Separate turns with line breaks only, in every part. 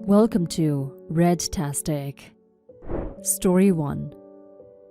Welcome to Redtastic. Story 1.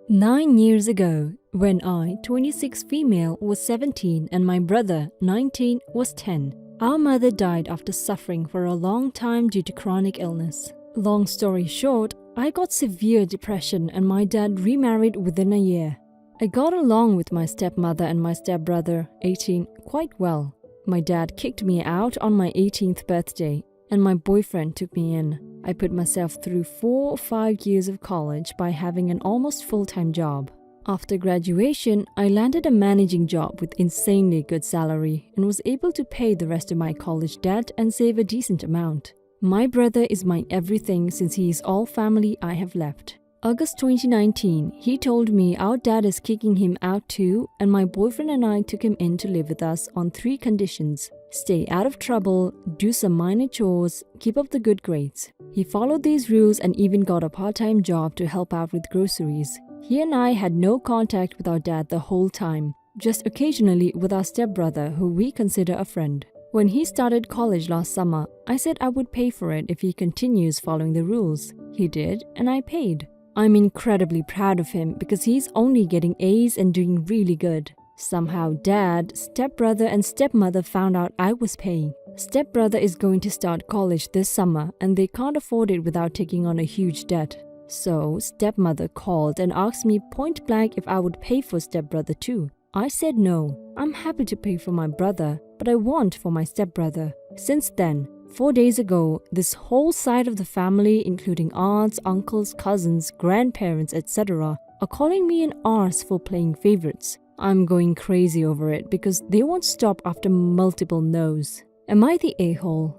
9 years ago, when I, 26 female, was 17 and my brother, 19, was 10, our mother died after suffering for a long time due to chronic illness. Long story short, I got severe depression and my dad remarried within a year. I got along with my stepmother and my stepbrother, 18, quite well. My dad kicked me out on my 18th birthday and my boyfriend took me in. I put myself through 4 or 5 years of college by having an almost full-time job. After graduation, I landed a managing job with insanely good salary and was able to pay the rest of my college debt and save a decent amount. My brother is my everything since he is all family I have left. August 2019, he told me our dad is kicking him out too, and my boyfriend and I took him in to live with us on 3 conditions. Stay out of trouble, do some minor chores, keep up the good grades. He followed these rules and even got a part-time job to help out with groceries. He and I had no contact with our dad the whole time, just occasionally with our stepbrother who we consider a friend. When he started college last summer, I said I would pay for it if he continues following the rules. He did, and I paid. I'm incredibly proud of him because he's only getting A's and doing really good. Somehow dad, stepbrother and stepmother found out I was paying. Stepbrother is going to start college this summer and they can't afford it without taking on a huge debt. So stepmother called and asked me point blank if I would pay for stepbrother too. I said no. I'm happy to pay for my brother, but I want for my stepbrother. Since then, 4 days ago, this whole side of the family, including aunts, uncles, cousins, grandparents, etc., are calling me an arse for playing favorites. I'm going crazy over it because they won't stop after multiple no's. Am I the a-hole?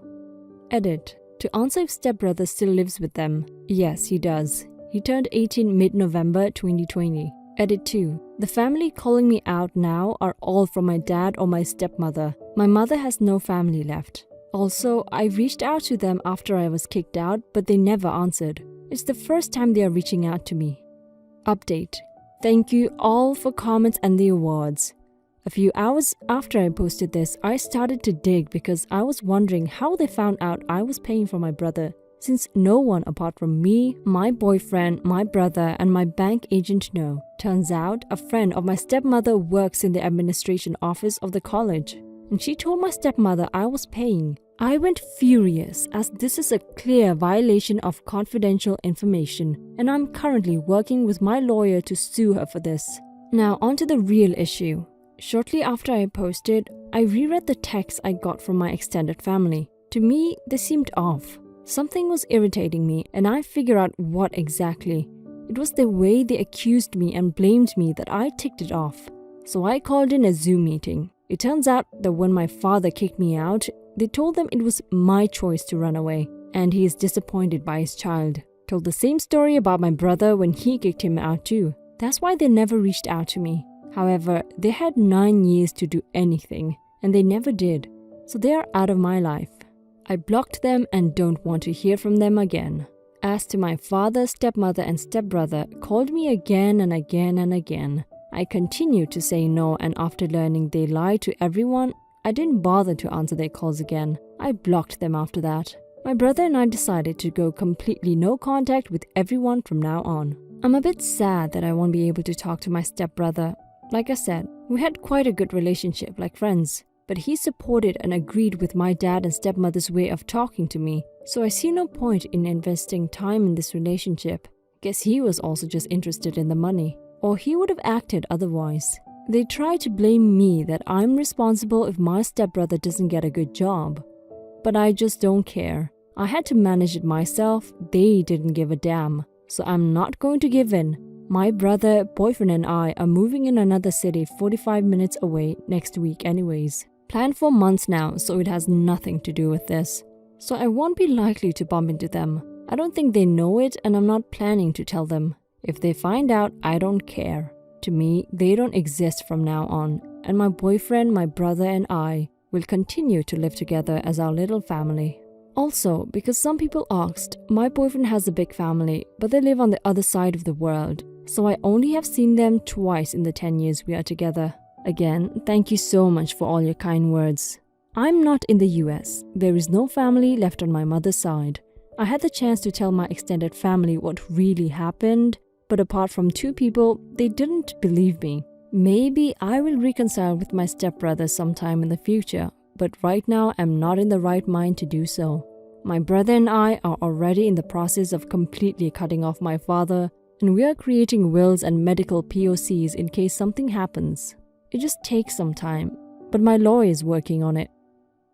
Edit. To answer if stepbrother still lives with them. Yes, he does. He turned 18 mid-November 2020. Edit 2. The family calling me out now are all from my dad or my stepmother. My mother has no family left. Also, I reached out to them after I was kicked out, but they never answered. It's the first time they are reaching out to me. Update. Thank you all for comments and the awards. A few hours after I posted this, I started to dig because I was wondering how they found out I was paying for my brother, since no one apart from me, my boyfriend, my brother, and my bank agent know. Turns out, a friend of my stepmother works in the administration office of the college, and she told my stepmother I was paying. I went furious as this is a clear violation of confidential information and I'm currently working with my lawyer to sue her for this. Now onto the real issue. Shortly after I posted, I reread the texts I got from my extended family. To me, they seemed off. Something was irritating me and I figured out what exactly. It was the way they accused me and blamed me that I ticked it off. So I called in a Zoom meeting. It turns out that when my father kicked me out, they told them it was my choice to run away, and he is disappointed by his child. Told the same story about my brother when he kicked him out too. That's why they never reached out to me. However, they had 9 years to do anything, and they never did, so they are out of my life. I blocked them and don't want to hear from them again. As to my father, stepmother and stepbrother called me again and again and again. I continued to say no, and after learning they lied to everyone, I didn't bother to answer their calls again. I blocked them after that. My brother and I decided to go completely no contact with everyone from now on. I'm a bit sad that I won't be able to talk to my stepbrother. Like I said, we had quite a good relationship like friends, but he supported and agreed with my dad and stepmother's way of talking to me, so I see no point in investing time in this relationship. Guess he was also just interested in the money, or he would have acted otherwise. They try to blame me that I'm responsible if my stepbrother doesn't get a good job. But I just don't care. I had to manage it myself, they didn't give a damn. So I'm not going to give in. My brother, boyfriend and I are moving in another city 45 minutes away next week anyways. Planned for months now, so it has nothing to do with this. So I won't be likely to bump into them. I don't think they know it and I'm not planning to tell them. If they find out, I don't care. To me, they don't exist from now on, and my boyfriend, my brother and I will continue to live together as our little family. Also, because some people asked, my boyfriend has a big family, but they live on the other side of the world, so I only have seen them twice in the 10 years we are together. Again, thank you so much for all your kind words. I'm not in the US. There is no family left on my mother's side. I had the chance to tell my extended family what really happened, but apart from 2 people, they didn't believe me. Maybe I will reconcile with my stepbrother sometime in the future, but right now I'm not in the right mind to do so. My brother and I are already in the process of completely cutting off my father, and we are creating wills and medical POCs in case something happens. It just takes some time, but my lawyer is working on it.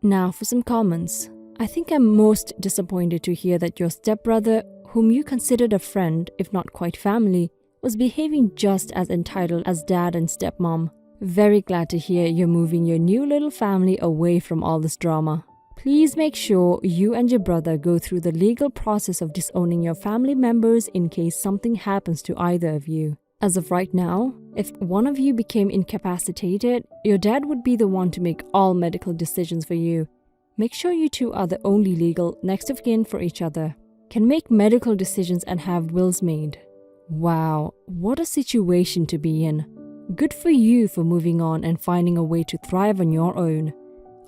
Now for some comments. I think I'm most disappointed to hear that your stepbrother, whom you considered a friend, if not quite family, was behaving just as entitled as dad and stepmom. Very glad to hear you're moving your new little family away from all this drama. Please make sure you and your brother go through the legal process of disowning your family members in case something happens to either of you. As of right now, if one of you became incapacitated, your dad would be the one to make all medical decisions for you. Make sure you two are the only legal next of kin for each other. Can make medical decisions and have wills made. Wow, what a situation to be in. Good for you for moving on and finding a way to thrive on your own.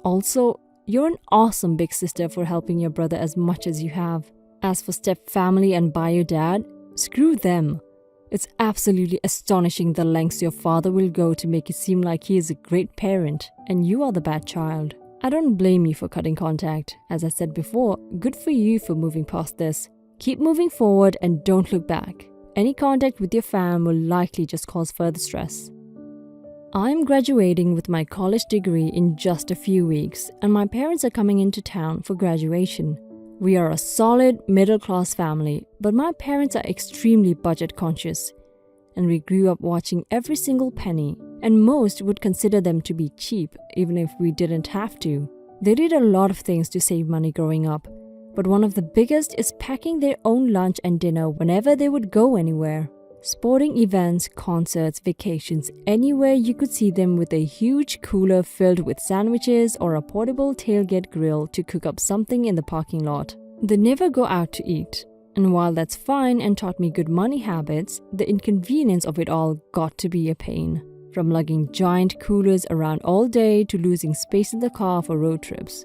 Also, you're an awesome big sister for helping your brother as much as you have. As for step family and bio dad, screw them. It's absolutely astonishing the lengths your father will go to make it seem like he is a great parent and you are the bad child. I don't blame you for cutting contact. As I said before, good for you for moving past this. Keep moving forward and don't look back. Any contact with your fam will likely just cause further stress. I'm graduating with my college degree in just a few weeks, and my parents are coming into town for graduation. We are a solid middle-class family, but my parents are extremely budget conscious, and we grew up watching every single penny, and most would consider them to be cheap even if we didn't have to. They did a lot of things to save money growing up, but one of the biggest is packing their own lunch and dinner whenever they would go anywhere. Sporting events, concerts, vacations, anywhere you could see them with a huge cooler filled with sandwiches or a portable tailgate grill to cook up something in the parking lot. They never go out to eat. And while that's fine and taught me good money habits, the inconvenience of it all got to be a pain. From lugging giant coolers around all day to losing space in the car for road trips.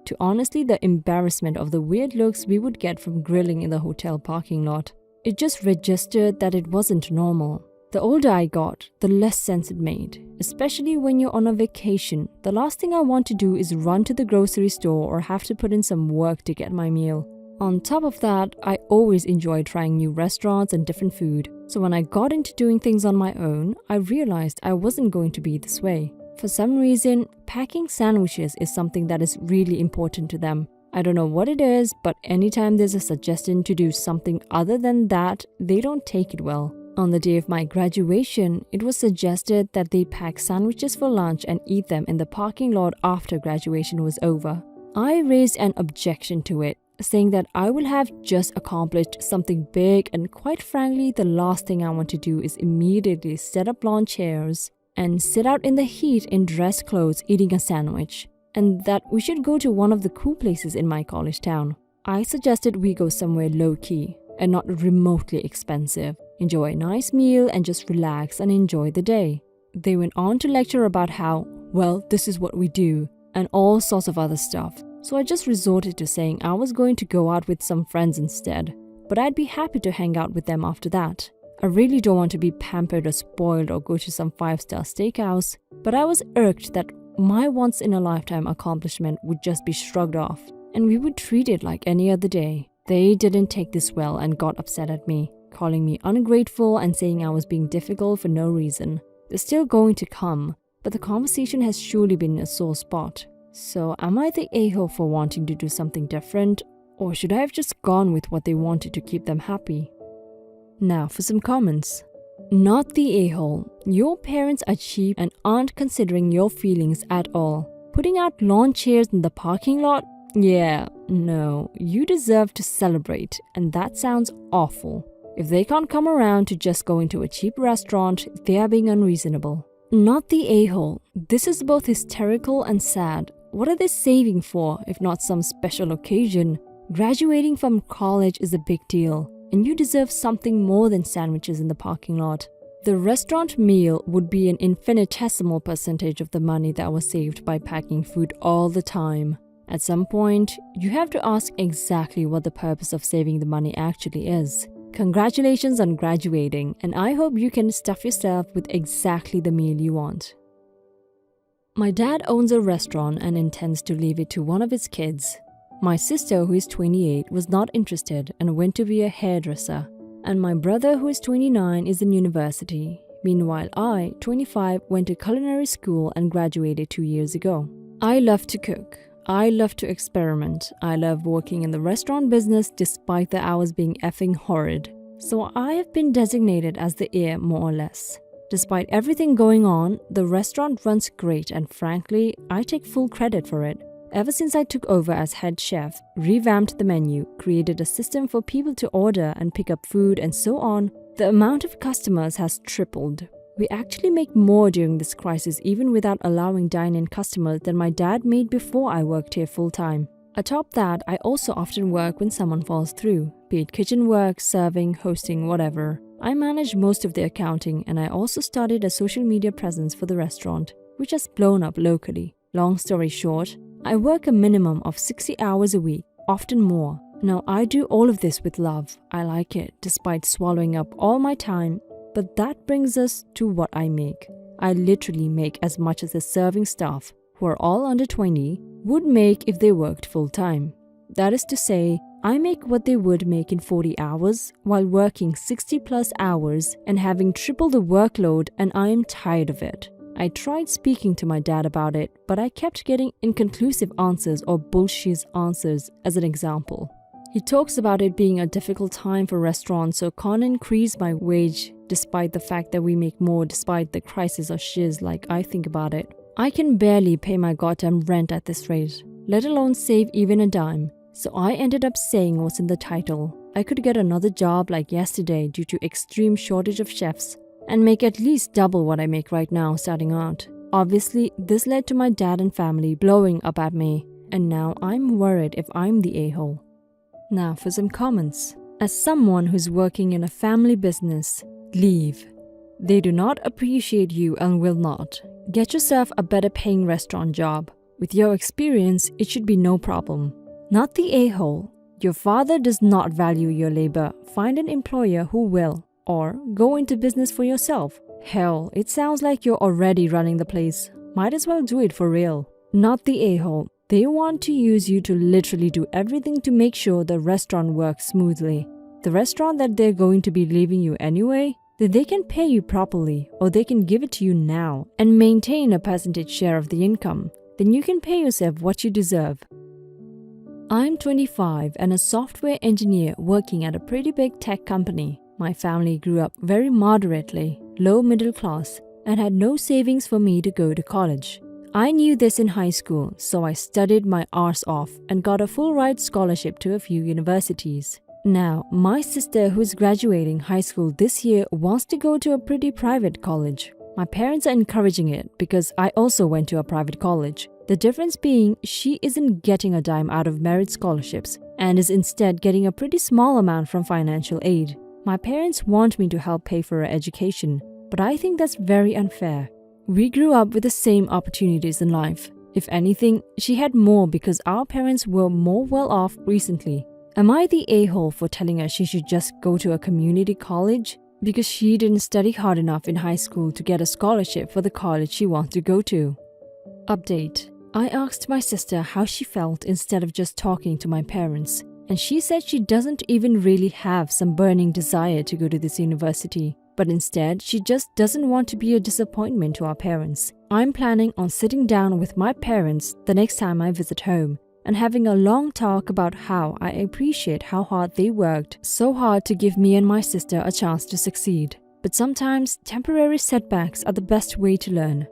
To honestly the embarrassment of the weird looks we would get from grilling in the hotel parking lot. It just registered that it wasn't normal. The older I got, the less sense it made. Especially when you're on a vacation, the last thing I want to do is run to the grocery store or have to put in some work to get my meal. On top of that, I always enjoy trying new restaurants and different food. So when I got into doing things on my own, I realized I wasn't going to be this way. For some reason, packing sandwiches is something that is really important to them. I don't know what it is, but anytime there's a suggestion to do something other than that, they don't take it well. On the day of my graduation, it was suggested that they pack sandwiches for lunch and eat them in the parking lot after graduation was over. I raised an objection to it, saying that I will have just accomplished something big, and quite frankly, the last thing I want to do is immediately set up lawn chairs and sit out in the heat in dress clothes eating a sandwich, and that we should go to one of the cool places in my college town. I suggested we go somewhere low-key and not remotely expensive, enjoy a nice meal and just relax and enjoy the day. They went on to lecture about how, well, this is what we do, and all sorts of other stuff. So I just resorted to saying I was going to go out with some friends instead, but I'd be happy to hang out with them after that. I really don't want to be pampered or spoiled or go to some 5-star steakhouse, but I was irked that my once-in-a-lifetime accomplishment would just be shrugged off, and we would treat it like any other day. They didn't take this well and got upset at me, calling me ungrateful and saying I was being difficult for no reason. They're still going to come, but the conversation has surely been a sore spot. So am I the a-hole for wanting to do something different, or should I have just gone with what they wanted to keep them happy? Now for some comments. Not the a-hole. Your parents are cheap and aren't considering your feelings at all. Putting out lawn chairs in the parking lot? Yeah, no. You deserve to celebrate, and that sounds awful. If they can't come around to just go into a cheap restaurant, they are being unreasonable. Not the a-hole. This is both hysterical and sad. What are they saving for, if not some special occasion? Graduating from college is a big deal, and you deserve something more than sandwiches in the parking lot. The restaurant meal would be an infinitesimal percentage of the money that was saved by packing food all the time. At some point, you have to ask exactly what the purpose of saving the money actually is. Congratulations on graduating, and I hope you can stuff yourself with exactly the meal you want. My dad owns a restaurant and intends to leave it to one of his kids. My sister, who is 28, was not interested and went to be a hairdresser. And my brother, who is 29, is in university. Meanwhile, I, 25, went to culinary school and graduated 2 years ago. I love to cook. I love to experiment. I love working in the restaurant business despite the hours being effing horrid. So I have been designated as the heir more or less. Despite everything going on, the restaurant runs great and frankly, I take full credit for it. Ever since I took over as head chef, revamped the menu, created a system for people to order and pick up food and so on, the amount of customers has tripled. We actually make more during this crisis even without allowing dine-in customers than my dad made before I worked here full-time. Atop that, I also often work when someone falls through, be it kitchen work, serving, hosting, whatever. I manage most of the accounting and I also started a social media presence for the restaurant, which has blown up locally. Long story short, I work a minimum of 60 hours a week, often more. Now I do all of this with love. I like it, despite swallowing up all my time. But that brings us to what I make. I literally make as much as the serving staff, who are all under 20, would make if they worked full-time. That is to say, I make what they would make in 40 hours while working 60 plus hours and having triple the workload, and I am tired of it. I tried speaking to my dad about it, but I kept getting inconclusive answers or bullshit answers as an example. He talks about it being a difficult time for restaurants, so can't increase my wage despite the fact that we make more despite the crisis or shiz like I think about it. I can barely pay my goddamn rent at this rate, let alone save even a dime. So I ended up saying what's in the title. I could get another job like yesterday due to extreme shortage of chefs and make at least double what I make right now starting out. Obviously, this led to my dad and family blowing up at me, and now I'm worried if I'm the a-hole. Now for some comments. As someone who's working in a family business, leave. They do not appreciate you and will not. Get yourself a better paying restaurant job. With your experience, it should be no problem. Not the a-hole. Your father does not value your labor. Find an employer who will. Or go into business for yourself. Hell, it sounds like you're already running the place. Might as well do it for real. Not the a-hole. They want to use you to literally do everything to make sure the restaurant works smoothly. The restaurant that they're going to be leaving you anyway, then they can pay you properly, or they can give it to you now and maintain a percentage share of the income. Then you can pay yourself what you deserve. I'm 25 and a software engineer working at a pretty big tech company. My family grew up very moderately, low middle class, and had no savings for me to go to college. I knew this in high school, so I studied my arse off and got a full ride scholarship to a few universities. Now, my sister, who is graduating high school this year, wants to go to a pretty private college. My parents are encouraging it because I also went to a private college. The difference being she isn't getting a dime out of merit scholarships and is instead getting a pretty small amount from financial aid. My parents want me to help pay for her education, but I think that's very unfair. We grew up with the same opportunities in life. If anything, she had more because our parents were more well off recently. Am I the a-hole for telling her she should just go to a community college? Because she didn't study hard enough in high school to get a scholarship for the college she wants to go to. Update. I asked my sister how she felt instead of just talking to my parents, and she said she doesn't even really have some burning desire to go to this university. But instead, she just doesn't want to be a disappointment to our parents. I'm planning on sitting down with my parents the next time I visit home and having a long talk about how I appreciate how hard they worked so hard to give me and my sister a chance to succeed. But sometimes, temporary setbacks are the best way to learn.